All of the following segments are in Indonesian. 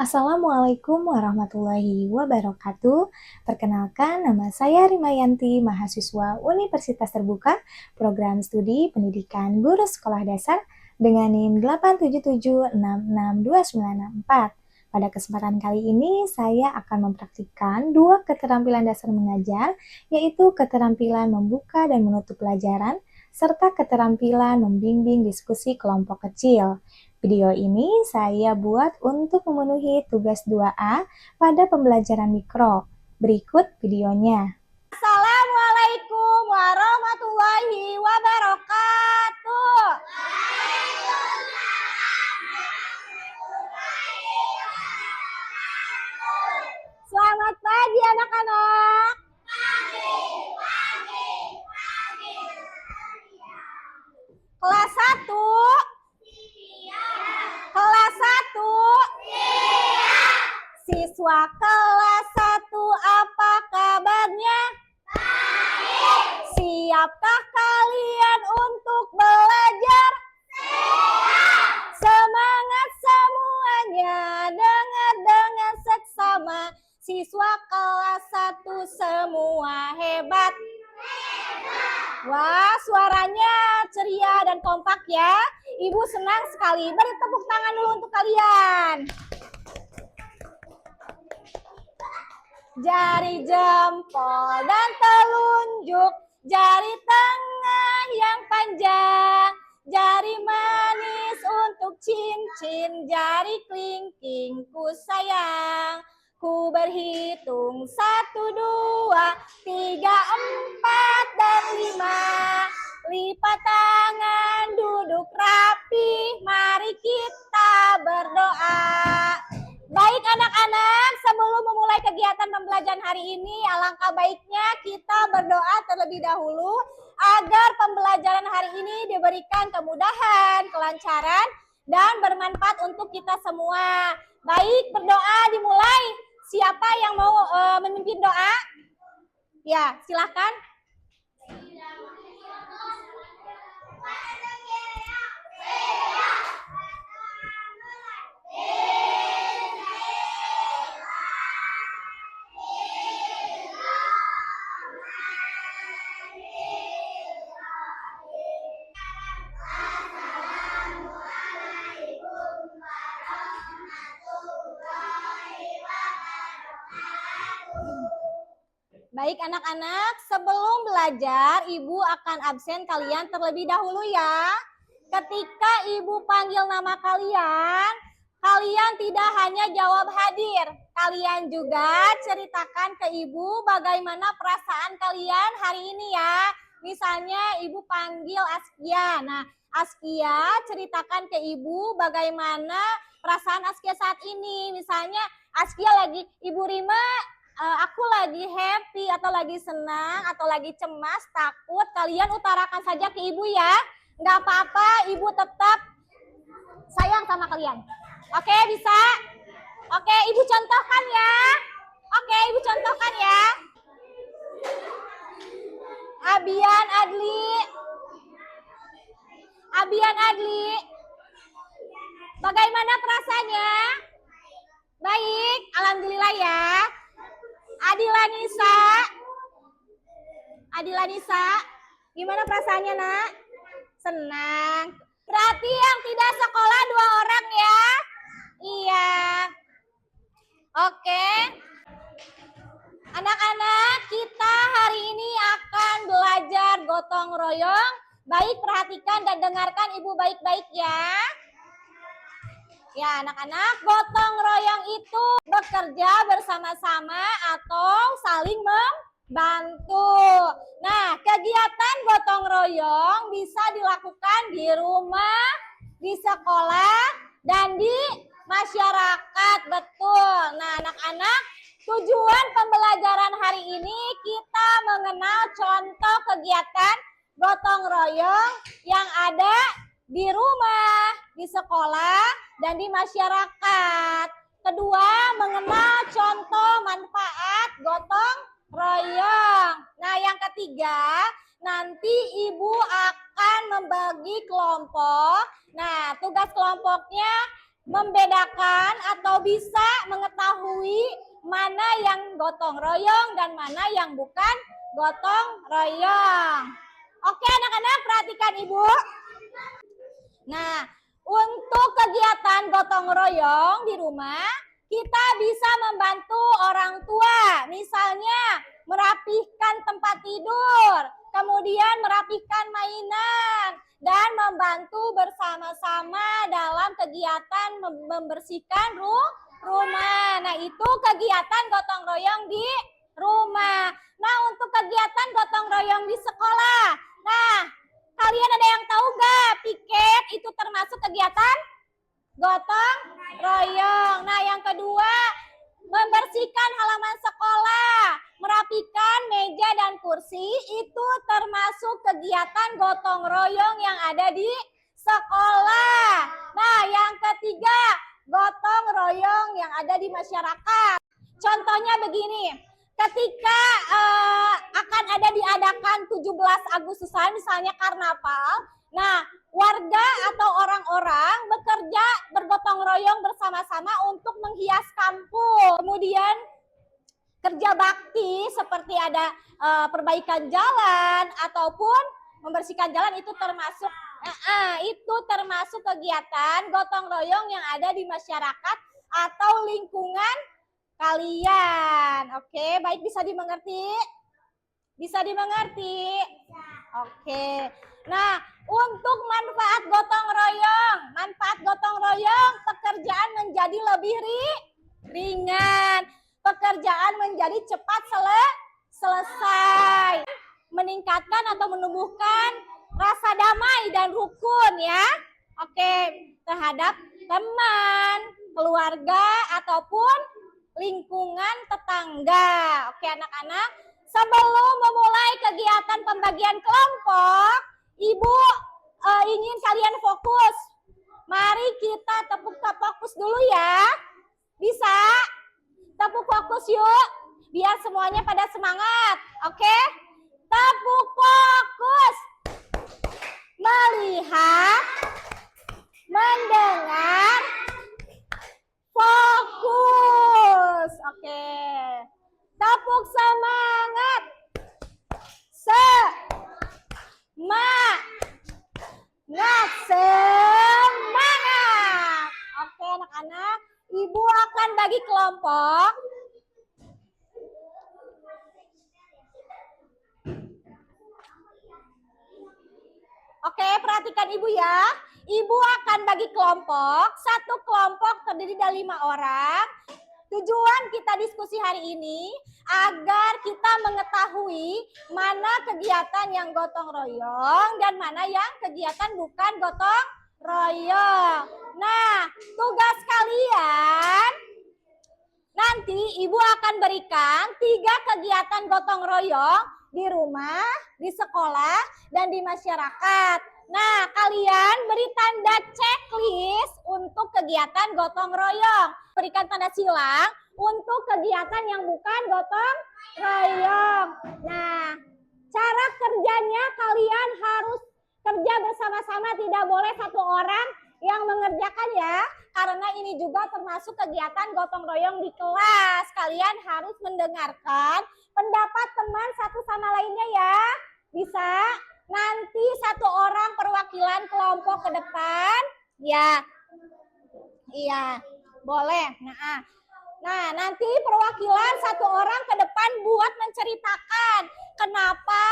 Assalamualaikum warahmatullahi wabarakatuh. Perkenalkan, nama saya Rimayanti, mahasiswa Universitas Terbuka, Program Studi Pendidikan Guru Sekolah Dasar dengan NIM 877662964. Pada kesempatan kali ini, saya akan mempraktikkan dua keterampilan dasar mengajar, yaitu keterampilan membuka dan menutup pelajaran, serta keterampilan membimbing diskusi kelompok kecil. Video ini saya buat untuk memenuhi tugas 2A pada pembelajaran mikro. Berikut videonya. Assalamualaikum warahmatullahi wabarakatuh. Selamat pagi anak-anak. Kelas 1. Kelas 1. Siswa kelas 1, apa kabarnya? Siapkah kalian untuk belajar? Semangat semuanya, dengar dengan seksama. Siswa kelas 1 semua hebat. Wah, suaranya ceria dan kompak ya. Ibu senang sekali. Beri tepuk tangan dulu untuk kalian. Jari jempol dan telunjuk, jari tengah yang panjang, jari manis untuk cincin, jari kelingking ku sayang. Ku berhitung 1, 2, 3, 4, dan 5. Lipat tangan, duduk rapi, mari kita berdoa. Baik anak-anak, sebelum memulai kegiatan pembelajaran hari ini, alangkah baiknya kita berdoa terlebih dahulu agar pembelajaran hari ini diberikan kemudahan, kelancaran, dan bermanfaat untuk kita semua. Baik, berdoa dimulai. Siapa yang mau memimpin doa? Ya, silakan. Baik anak-anak, sebelum belajar, Ibu akan absen kalian terlebih dahulu ya. Ketika Ibu panggil nama kalian, kalian tidak hanya jawab hadir. Kalian juga ceritakan ke Ibu bagaimana perasaan kalian hari ini ya. Misalnya Ibu panggil Askia. Nah, Askia ceritakan ke Ibu bagaimana perasaan Askia saat ini. Misalnya Askia lagi, Ibu Rima, aku lagi happy atau lagi senang atau lagi cemas, takut, kalian utarakan saja ke Ibu ya. Nggak apa-apa, Ibu tetap sayang sama kalian. Oke, bisa? Oke, Ibu contohkan ya. Oke, Ibu contohkan ya. Abian Adli. Abian Adli. Bagaimana perasaannya? Baik, alhamdulillah ya. Adila Nisa. Adila Nisa, gimana perasaannya nak? Senang. Berarti yang tidak sekolah 2 orang ya? Iya. Oke. Anak-anak, kita hari ini akan belajar gotong royong. Baik, perhatikan dan dengarkan Ibu baik-baik ya. Ya, anak-anak, gotong royong itu bekerja bersama-sama atau saling membantu. Nah, kegiatan gotong royong bisa dilakukan di rumah, di sekolah, dan di masyarakat. Betul. Nah, anak-anak, tujuan pembelajaran hari ini kita mengenal contoh kegiatan gotong royong yang ada di rumah, di sekolah, dan di masyarakat. Kedua, mengenal contoh manfaat gotong royong. Nah, yang ketiga, nanti Ibu akan membagi kelompok. Nah, tugas kelompoknya membedakan atau bisa mengetahui mana yang gotong royong dan mana yang bukan gotong royong. Oke anak-anak, perhatikan Ibu. Nah, untuk kegiatan gotong royong di rumah, kita bisa membantu orang tua. Misalnya, merapihkan tempat tidur, kemudian merapihkan mainan, dan membantu bersama-sama dalam kegiatan membersihkan rumah. Nah, itu kegiatan gotong royong di rumah. Nah, untuk kegiatan gotong royong di sekolah. Nah, kalian ada yang tahu gak piket itu termasuk kegiatan gotong royong? Nah, yang kedua, membersihkan halaman sekolah, merapikan meja dan kursi itu termasuk kegiatan gotong royong yang ada di sekolah. Nah, yang ketiga, gotong royong yang ada di masyarakat. Contohnya begini, ketika akan ada diadakan 17 Agustusan, misalnya karnaval, nah warga atau orang-orang bekerja bergotong royong bersama-sama untuk menghias kampung. Kemudian kerja bakti seperti ada perbaikan jalan ataupun membersihkan jalan itu termasuk kegiatan gotong royong yang ada di masyarakat atau lingkungan kalian. Oke, baik, bisa dimengerti? Bisa dimengerti? Oke. Nah, untuk manfaat gotong royong, pekerjaan menjadi lebih ringan. Pekerjaan menjadi cepat selesai. Meningkatkan atau menumbuhkan rasa damai dan rukun ya. Oke, terhadap teman, keluarga ataupun lingkungan tetangga. Oke anak-anak, sebelum memulai kegiatan pembagian kelompok, Ibu ingin kalian fokus. Mari kita tepuk fokus dulu ya. Bisa? Tepuk fokus yuk, biar semuanya pada semangat. Oke? Tepuk fokus. Melihat, mendengar, fokus. Oke. Tepuk semangat. Semangat. Oke anak-anak, Ibu akan bagi kelompok. Oke, perhatikan Ibu ya. Ibu akan bagi kelompok. Satu kelompok terdiri dari 5 orang. Tujuan kita diskusi hari ini agar kita mengetahui mana kegiatan yang gotong royong dan mana yang kegiatan bukan gotong royong. Nah, tugas kalian nanti Ibu akan berikan 3 kegiatan gotong royong di rumah, di sekolah, dan di masyarakat. Nah, kalian beri tanda checklist untuk kegiatan gotong royong. Berikan tanda silang untuk kegiatan yang bukan gotong royong. Nah, cara kerjanya kalian harus kerja bersama-sama, tidak boleh satu orang yang mengerjakan ya. Karena ini juga termasuk kegiatan gotong royong di kelas. Kalian harus mendengarkan pendapat teman satu sama lainnya ya. Bisa? Nanti satu orang perwakilan kelompok ke depan. Ya. Iya. Boleh. Nah, nanti perwakilan satu orang ke depan buat menceritakan kenapa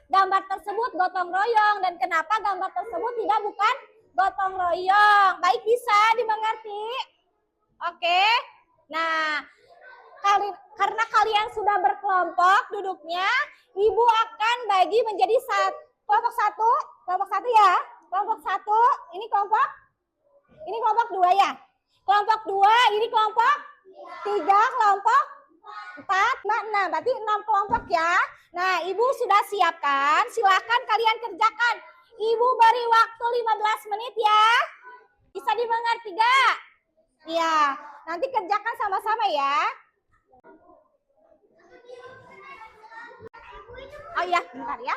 gambar tersebut gotong royong dan kenapa gambar tersebut tidak bukan gotong royong. Baik, bisa dimengerti? Oke. Nah, karena kalian sudah berkelompok duduknya, Ibu akan bagi menjadi kelompok satu ya. Kelompok satu, ini kelompok 2 ya. Kelompok 2, ini kelompok 3, kelompok 4, 6, berarti 6 kelompok ya. Nah, Ibu sudah siapkan, silakan kalian kerjakan. Ibu beri waktu 15 menit ya. Bisa dimengerti gak? Iya, nanti kerjakan sama-sama ya. Oh iya, bentar ya.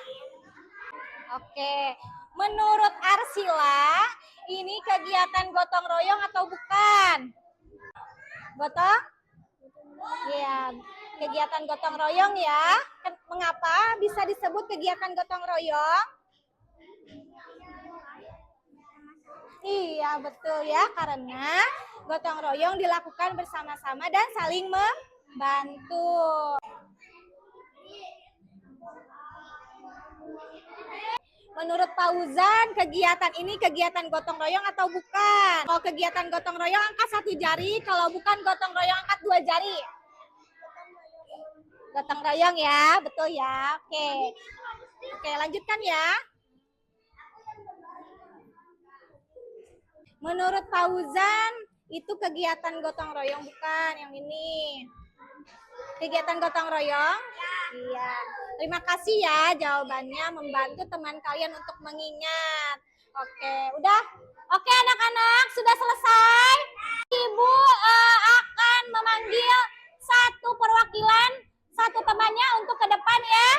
Oke, menurut Arsila, ini kegiatan gotong royong atau bukan? Gotong? Iya, kegiatan gotong royong ya. Mengapa bisa disebut kegiatan gotong royong? Iya, betul ya, karena gotong royong dilakukan bersama-sama dan saling membantu. Menurut Pak Uzan, kegiatan ini kegiatan gotong royong atau bukan? Kalau kegiatan gotong royong angkat 1 jari, kalau bukan gotong royong angkat 2 jari. Gotong royong ya, betul ya. Oke, lanjutkan ya. Menurut Pak Uzan, itu kegiatan gotong royong bukan? Yang ini. Kegiatan gotong royong? Iya. Terima kasih ya jawabannya, membantu teman kalian untuk mengingat. Oke, udah? Oke anak-anak, sudah selesai. Ibu akan memanggil satu perwakilan, satu temannya untuk ke depan ya.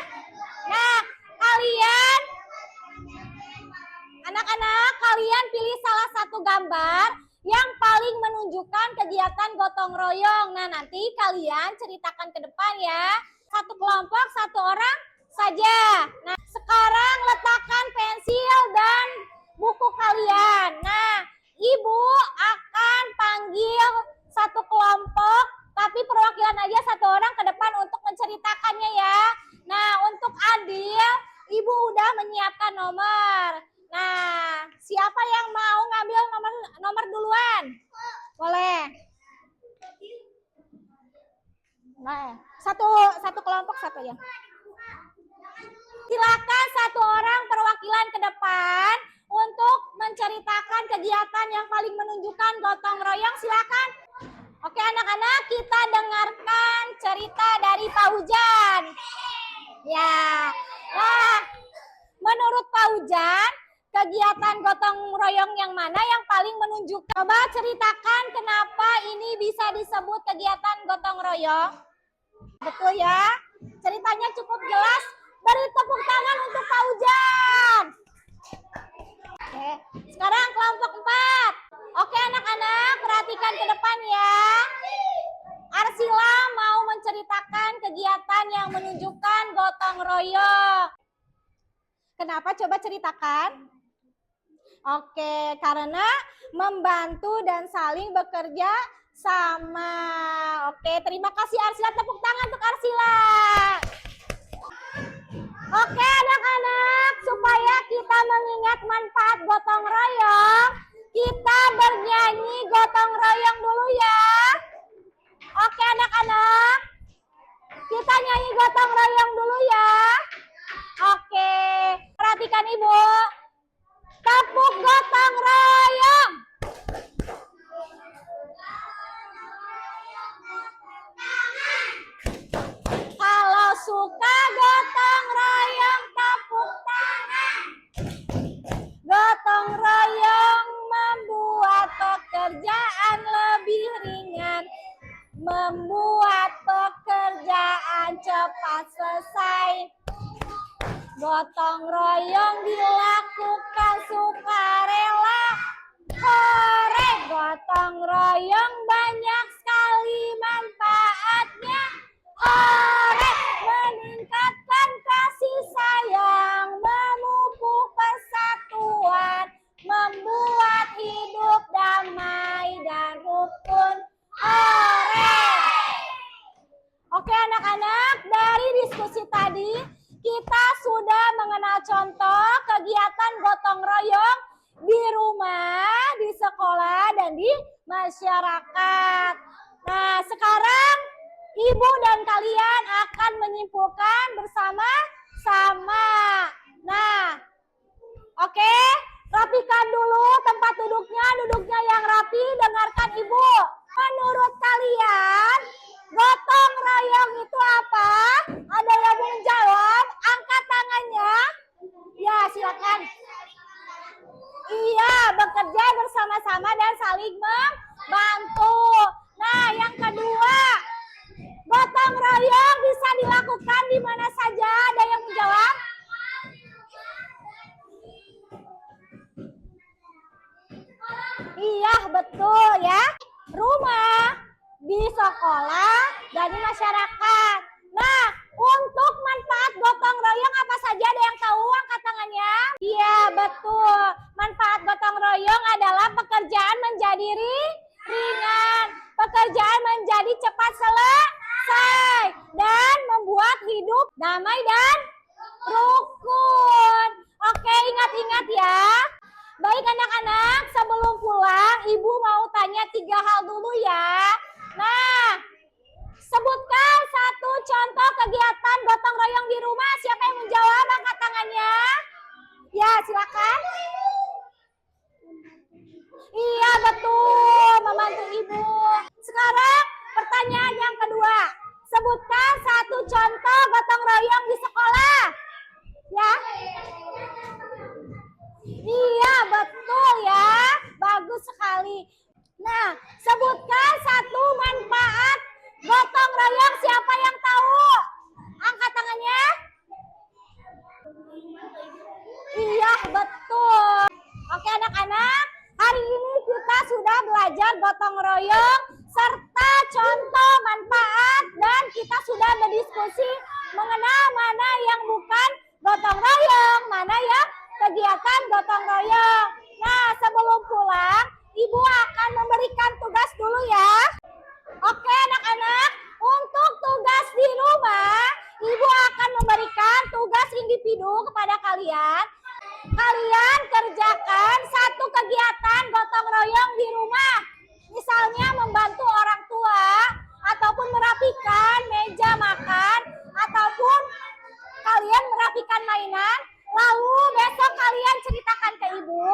Nah, kalian, anak-anak, kalian pilih salah satu gambar yang paling menunjukkan kegiatan gotong royong. Nah, nanti kalian ceritakan ke depan ya. Satu kelompok, satu orang saja. Nah, sekarang letakkan pensil dan buku kalian. Nah, Ibu akan panggil satu kelompok, tapi perwakilan aja satu orang ke depan untuk menceritakannya ya. Nah, untuk adil, Ibu udah menyiapkan nomor. Nah, siapa yang mau ngambil nomor duluan? Boleh. Nah, satu kelompok satu ya. Silakan satu orang perwakilan ke depan untuk menceritakan kegiatan yang paling menunjukkan gotong royong. Silakan. Oke anak-anak, kita dengarkan cerita dari Pak Ujan. Ya. Nah, menurut Pak Ujan, kegiatan gotong royong yang mana yang paling menunjukkan? Coba ceritakan kenapa ini bisa disebut kegiatan gotong royong. Betul ya? Ceritanya cukup jelas. Beri tepuk tangan untuk Pak Ujan. Oke, sekarang kelompok 4. Oke anak-anak, perhatikan ke depan ya. Arsila mau menceritakan kegiatan yang menunjukkan gotong royong. Kenapa? Coba ceritakan. Oke, karena membantu dan saling bekerja sama. Oke, terima kasih Arsila. Tepuk tangan untuk Arsila. Oke anak-anak, supaya kita mengingat manfaat gotong royong, kita bernyanyi gotong royong dulu ya. Oke anak-anak, kita nyanyi gotong royong dulu ya. Oke, perhatikan Ibu. Tepuk gotong royong. Kalau suka gotong royong, tepuk tangan. Gotong royong membuat pekerjaan lebih ringan, membuat pekerjaan cepat selesai. Gotong royong dilakukan sukarela. Hore, gotong royong banyak sekali manfaatnya. Hore, meningkatkan kasih sayang, memupuk persatuan, membuat hidup damai dan rukun. Hore. Oke anak-anak, dari diskusi tadi kita sudah mengenal contoh kegiatan gotong royong di rumah, di sekolah, dan di masyarakat. Nah, sekarang Ibu dan kalian akan menyimpulkan bersama-sama. Nah, oke, rapikan dulu tempat duduknya yang rapi, dengarkan Ibu. Menurut kalian, gotong royong itu apa? Ada yang mau menjawab? Angkat tangannya. Ya, silakan. Iya, bekerja bersama-sama dan saling membantu. Nah, yang kedua, gotong royong bisa dilakukan di mana saja. Ada yang menjawab? Iya, betul ya. Rumah, sekolah dan di masyarakat. Nah, untuk manfaat gotong royong apa saja, ada yang tahu? Angkat tangannya. Iya, betul. Manfaat gotong royong adalah pekerjaan menjadi ringan, pekerjaan menjadi cepat selesai, dan membuat hidup damai dan rukun. Oke, ingat-ingat ya. Baik anak-anak, sebelum pulang, Ibu mau tanya 3 hal dulu ya. Nah, sebutkan satu contoh kegiatan gotong royong di rumah. Siapa yang menjawab? Angkat tangannya. Ya, silakan. Iya, betul. Membantu ibu. Sekarang pertanyaan yang kedua. Sebutkan satu contoh gotong royong di sekolah. Ya. Iya, betul ya. Bagus sekali. Nah, sebutkan satu manfaat gotong royong. Siapa yang tahu? Angkat tangannya. Iya, betul. Oke anak-anak, hari ini kita sudah belajar gotong royong serta contoh manfaat, dan kita sudah berdiskusi mengenai mana yang bukan gotong royong, mana yang kegiatan gotong royong. Nah, sebelum pulang, Ibu akan memberikan tugas dulu ya. Oke anak-anak, untuk tugas di rumah, Ibu akan memberikan tugas individu kepada kalian. Kalian kerjakan satu kegiatan gotong royong di rumah. Misalnya membantu orang tua, ataupun merapikan meja makan, ataupun kalian merapikan mainan. Lalu besok kalian ceritakan ke ibu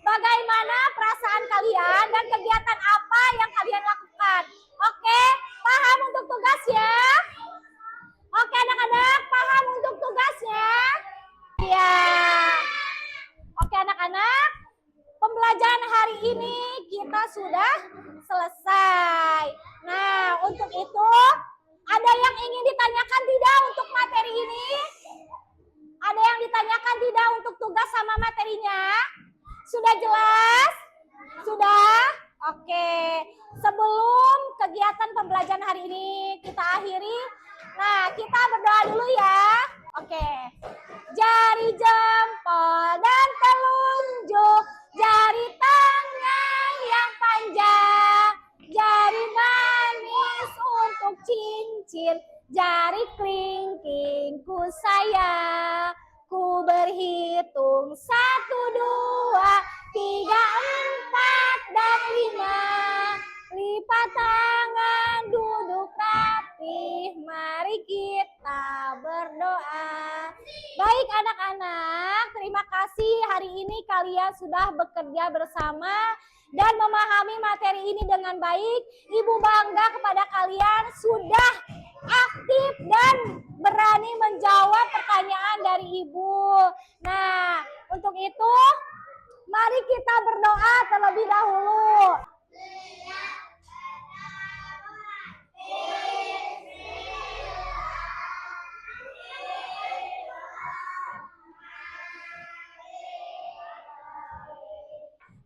bagaimana perasaan kalian dan kegiatan apa yang kalian lakukan. Oke, paham untuk tugasnya? Oke anak-anak, paham untuk tugasnya? Ya. Oke anak-anak, pembelajaran hari ini kita sudah selesai. Nah, untuk itu ada yang ingin ditanyakan tidak untuk materi ini? Ada yang ditanyakan tidak untuk tugas sama materinya? Sudah jelas? Sudah? Oke. Sebelum kegiatan pembelajaran hari ini kita akhiri, nah kita berdoa dulu ya. Oke. Jari jempol dan telunjuk, jari tangan yang panjang, jari manis untuk cincin, jari kelingkingku sayang. Ku berhitung 1, 2, 3, 4, dan 5. Lipat tangan, duduk rapih, mari kita berdoa. Baik anak-anak, terima kasih hari ini kalian sudah bekerja bersama dan memahami materi ini dengan baik. Ibu bangga kepada kalian sudah aktif dan berani menjawab pertanyaan dari ibu. Nah, untuk itu mari kita berdoa terlebih dahulu.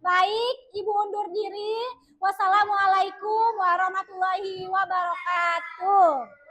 Baik, Ibu undur diri. Wassalamualaikum warahmatullahi wabarakatuh.